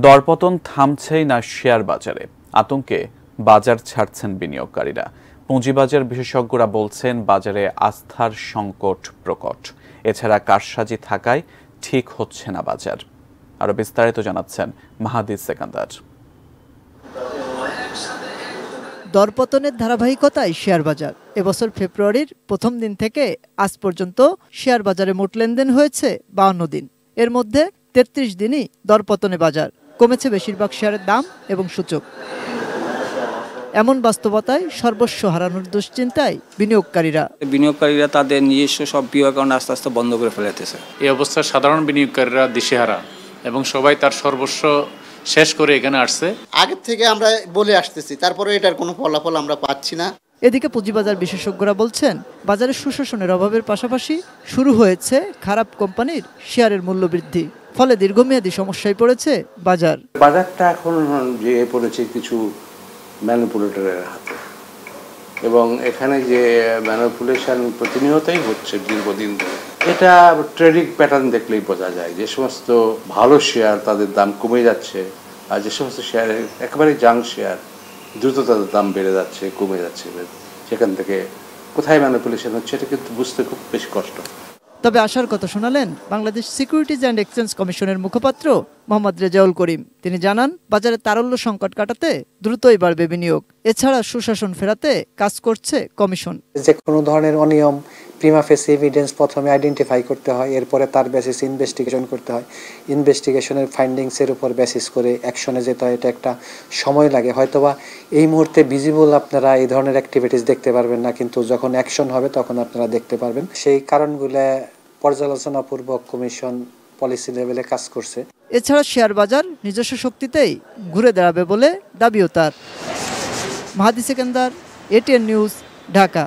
দরপতন থামছেই না শেয়ার বাজারে, আতঙ্কে বাজার ছাড়ছেন বিনিয়োগকারীরা। পুঁজিবাজার বিশেষজ্ঞরা বলছেন বাজারে আস্থার সংকট প্রকট। এছাড়া কারসাজি থাকায় ঠিক হচ্ছে না বাজার। আরো বিস্তারিত জানাচ্ছেন মাহাদি সেকান্দার। দরপতনের ধারাবাহিকতায় শেয়ার বাজার। এবছর ফেব্রুয়ারির প্রথম দিন থেকে আজ পর্যন্ত শেয়ার বাজারে মোট লেনদেন হয়েছে 52 দিন। এর মধ্যে 33 দিনই দরপতনে বাজার। কমেছে বেশিরভাগ শেয়ারের দাম এবং সূচক। এমন বাস্তবতায় সর্বস্ব হারানোর দুশ্চিন্তায় বিনিয়োগকারীরা তাদের নিজস্ব সব বিনিয়োগ অ্যাকাউন্ট আস্তে আস্তে বন্ধ করে ফেলতেছে। এই অবস্থায় সাধারণ বিনিয়োগকারীরা দিশেহারা এবং সবাই তার সর্বস্ব শেষ করে এখানে আসছে। আগের থেকে আমরা বলে আসতেছি, তারপরে এটার কোনো ফলাফল আমরা পাচ্ছি না। এদিকে পুঁজিবাজার বিশেষজ্ঞরা বলছেন বাজারে সুশাসনের অভাবের পাশাপাশি শুরু হয়েছে খারাপ কোম্পানির শেয়ারের মূল্য বৃদ্ধি। ফলে দীর্ঘমেয়াদী সমস্যায় পড়েছে বাজার। বাজারটা এখন যে পড়েছে কিছু ম্যানিপুলেটরের হাতে, এবং এখানে যে ম্যানিপুলেশন প্রতিনিয়তই হচ্ছে দীর্ঘদিন ধরে। এটা ট্রেডিং প্যাটার্ন দেখলেই বোঝা যায়। যে সমস্ত ভালো শেয়ার তাদের দাম কমে যাচ্ছে, আর যে সমস্ত শেয়ার একেবারে জাঙ্ক শেয়ার দ্রুত তাদের দাম বেড়ে যাচ্ছে, কমে যাচ্ছে। সেখান থেকে কোথায় ম্যানিপুলেশন হচ্ছে এটা কিন্তু বুঝতে খুব বেশি কষ্ট। তবে আশার কথা শোনালেন বাংলাদেশ সিকিউরিটিজ অ্যান্ড এক্সচেঞ্জ কমিশনের মুখপাত্র মোহাম্মদ রেজাউল করিম। তিনি জানান বাজারে তারল্য সংকট কাটাতে দ্রুতই বাড়বে বিনিয়োগ। এছাড়া সুশাসন ফেরাতে কাজ করছে কমিশন। যে কোনো ধরনের অনিয়ম প্রিমা ফেসি এভিডেন্স প্রথমে আইডেন্টিফাই করতে হয়, এরপরে তার বেসিস ইনভেস্টিগেশন করতে হয়। ইনভেস্টিগেশনের ফাইন্ডিংসের উপর বেসিস করে অ্যাকশনে যেতে হয়। এটা একটা সময় লাগে। হয়তোবা এই মুহূর্তে ভিজিবল আপনারা এই ধরনের অ্যাক্টিভিটিস দেখতে পারবেন না, কিন্তু যখন অ্যাকশন হবে তখন আপনারা দেখতে পারবেন। সেই কারণগুলো পর্যালোচনাপূর্বক কমিশন পলিসি লেভেলে কাজ করছে। এছাড়া শেয়ার বাজার নিজস্ব শক্তিতেই ঘুরে দাঁড়াবে বলে দাবিও তার। মাহাদি সেকান্দার, এটিএন নিউজ, ঢাকা।